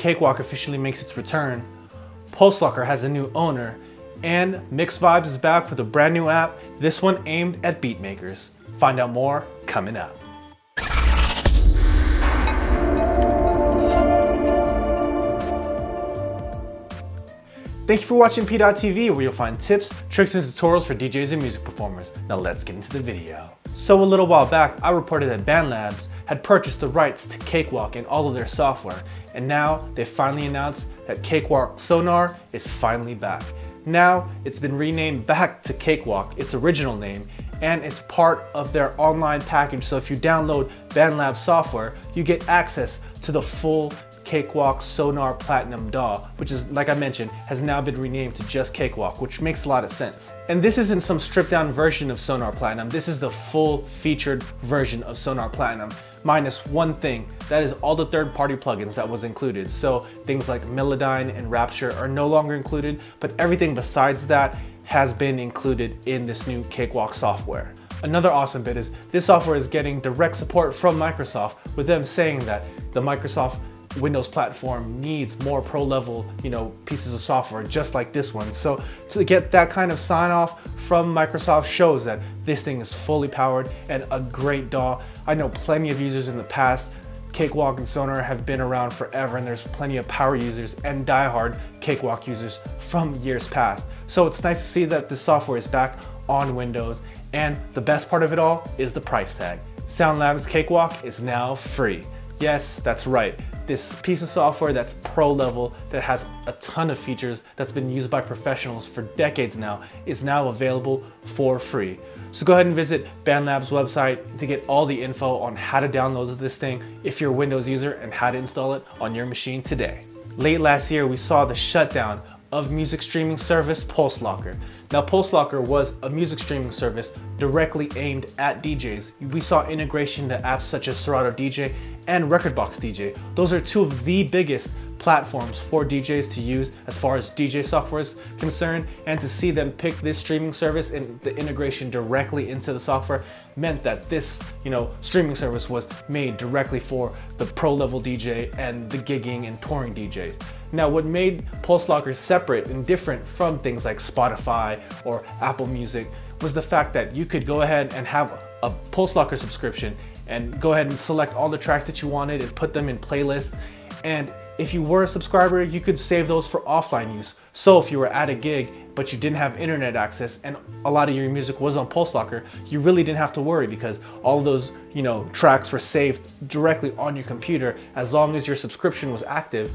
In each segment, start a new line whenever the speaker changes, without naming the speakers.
Cakewalk officially makes its return, Pulselocker has a new owner, and Mixvibes is back with a brand new app, this one aimed at beat makers. Find out more coming up. Thank you for watching PDot TV, where you'll find tips, tricks, and tutorials for DJs and music performers. Now let's get into the video. So a little while back, I reported that BandLabs had purchased the rights to Cakewalk and all of their software, and now they finally announced that Cakewalk Sonar is finally back. Now it's been renamed back to Cakewalk, its original name, and it's part of their online package. So if you download BandLabs software, you get access to the full Cakewalk Sonar Platinum DAW, which is, like I mentioned, has now been renamed to just Cakewalk, which makes a lot of sense. And this isn't some stripped down version of Sonar Platinum, this is the full featured version of Sonar Platinum, minus one thing, that is all the third-party plugins that was included. So things like Melodyne and Rapture are no longer included, but everything besides that has been included in this new Cakewalk software. Another awesome bit is this software is getting direct support from Microsoft, with them saying that the Microsoft Windows platform needs more pro level, pieces of software just like this one. So to get that kind of sign off from Microsoft shows that this thing is fully powered and a great DAW. I know plenty of users in the past. Cakewalk and Sonar have been around forever, and there's plenty of power users and diehard Cakewalk users from years past. So it's nice to see that the software is back on Windows, and the best part of it all is the price tag. SoundLabs Cakewalk is now free. Yes, that's right. This piece of software that's pro level, that has a ton of features, that's been used by professionals for decades now, is now available for free. So go ahead and visit BandLabs website to get all the info on how to download this thing if you're a Windows user and how to install it on your machine today. Late last year, we saw the shutdown of music streaming service Pulselocker. Now, Pulselocker was a music streaming service directly aimed at DJs. We saw integration to apps such as Serato DJ and Rekordbox DJ. Those are two of the biggest platforms for DJs to use as far as DJ software is concerned, and to see them pick this streaming service and the integration directly into the software meant that this streaming service was made directly for the pro level DJ and the gigging and touring DJs. Now, what made Pulselocker separate and different from things like Spotify or Apple Music was the fact that you could go ahead and have a Pulselocker subscription and go ahead and select all the tracks that you wanted and put them in playlists. And if you were a subscriber, you could save those for offline use. So if you were at a gig but you didn't have internet access and a lot of your music was on Pulselocker, you really didn't have to worry, because all of those tracks were saved directly on your computer. As long as your subscription was active,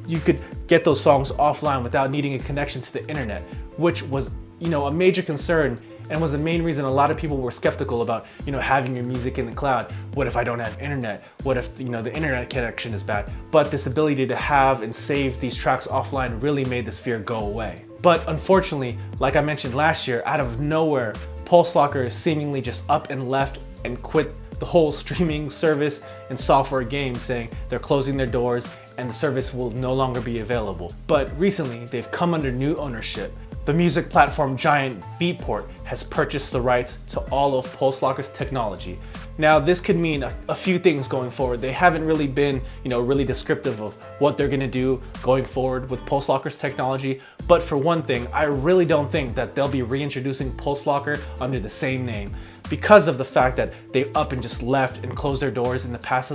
you could get those songs offline without needing a connection to the internet, which was a major concern and was the main reason a lot of people were skeptical about having your music in the cloud. What if I don't have internet? What if the internet connection is bad? But this ability to have and save these tracks offline really made this fear go away. But unfortunately, like I mentioned last year, out of nowhere, Pulselocker seemingly just up and left and quit the whole streaming service and software game, saying they're closing their doors and the service will no longer be available. But recently, they've come under new ownership. The music platform giant Beatport has purchased the rights to all of Pulselocker's technology. Now, this could mean a few things going forward. They haven't really been, really descriptive of what they're gonna do going forward with Pulselocker's technology. But for one thing, I really don't think that they'll be reintroducing Pulselocker under the same name, because of the fact that they up and just left and closed their doors in the past.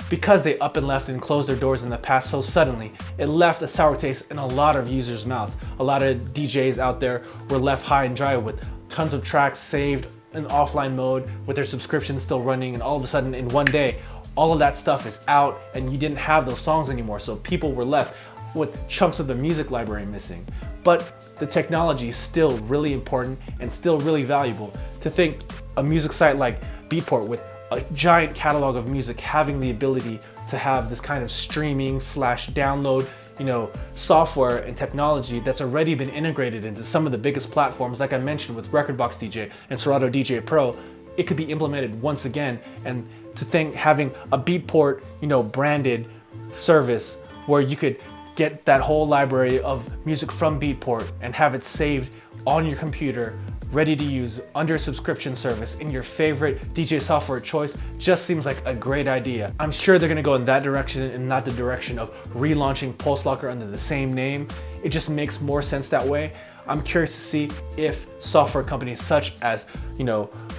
Because they up and left and closed their doors in the past so suddenly, it left a sour taste in a lot of users' mouths. A lot of DJs out there were left high and dry with tons of tracks saved in offline mode with their subscription still running, and all of a sudden in one day, all of that stuff is out and you didn't have those songs anymore. So people were left with chunks of the music library missing. But the technology is still really important and still really valuable. To think a music site like Beatport, with a giant catalog of music, having the ability to have this kind of streaming / download software and technology that's already been integrated into some of the biggest platforms, like I mentioned with Rekordbox DJ and Serato DJ Pro, it could be implemented once again. And to think having a Beatport branded service where you could get that whole library of music from Beatport and have it saved on your computer ready to use under subscription service in your favorite DJ software choice just seems like a great idea. I'm sure they're gonna go in that direction and not the direction of relaunching Pulselocker under the same name. It just makes more sense that way. I'm curious to see if software companies such as,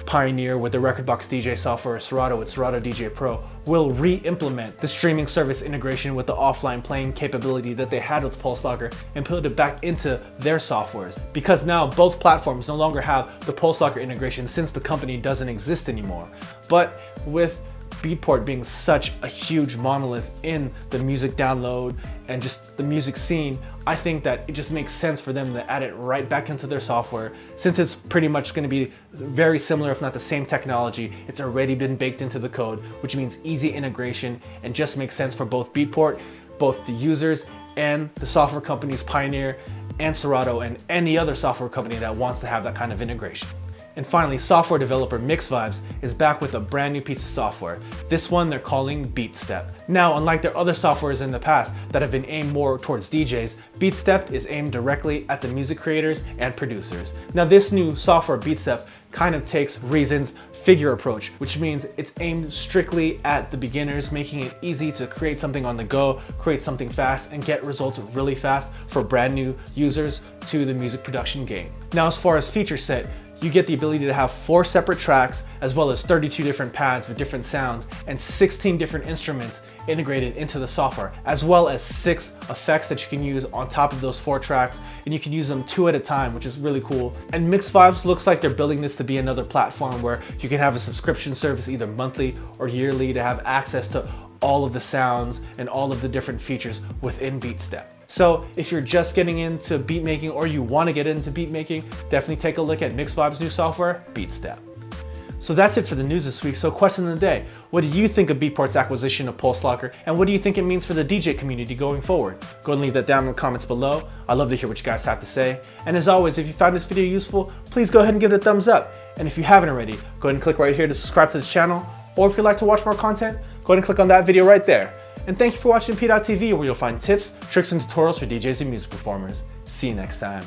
Pioneer with the Rekordbox DJ software, or Serato with Serato DJ Pro will re-implement the streaming service integration with the offline playing capability that they had with Pulselocker and put it back into their softwares. Because now both platforms no longer have the Pulselocker integration since the company doesn't exist anymore. But with Beatport being such a huge monolith in the music download and just the music scene, I think that it just makes sense for them to add it right back into their software. Since it's pretty much going to be very similar, if not the same technology, it's already been baked into the code, which means easy integration and just makes sense for both Beatport, both the users and the software companies Pioneer and Serato and any other software company that wants to have that kind of integration. And finally, software developer Mixvibes is back with a brand new piece of software. This one they're calling BeatStep. Now, unlike their other softwares in the past that have been aimed more towards DJs, BeatStep is aimed directly at the music creators and producers. Now, this new software BeatStep kind of takes Reason's figure approach, which means it's aimed strictly at the beginners, making it easy to create something on the go, create something fast, and get results really fast for brand new users to the music production game. Now, as far as feature set, you get the ability to have 4 separate tracks, as well as 32 different pads with different sounds, and 16 different instruments integrated into the software, as well as 6 effects that you can use on top of those 4 tracks, and you can use them 2 at a time, which is really cool. And Mixvibes looks like they're building this to be another platform where you can have a subscription service either monthly or yearly to have access to all of the sounds and all of the different features within BeatStep. So if you're just getting into beat making or you want to get into beat making, definitely take a look at Mixvibes' new software, BeatStep. So that's it for the news this week. So question of the day, what do you think of Beatport's acquisition of Pulselocker, and what do you think it means for the DJ community going forward? Go and leave that down in the comments below. I'd love to hear what you guys have to say. And as always, if you found this video useful, please go ahead and give it a thumbs up. And if you haven't already, go ahead and click right here to subscribe to this channel. Or if you'd like to watch more content, go ahead and click on that video right there. And thank you for watching PDot TV, where you'll find tips, tricks, and tutorials for DJs and music performers. See you next time.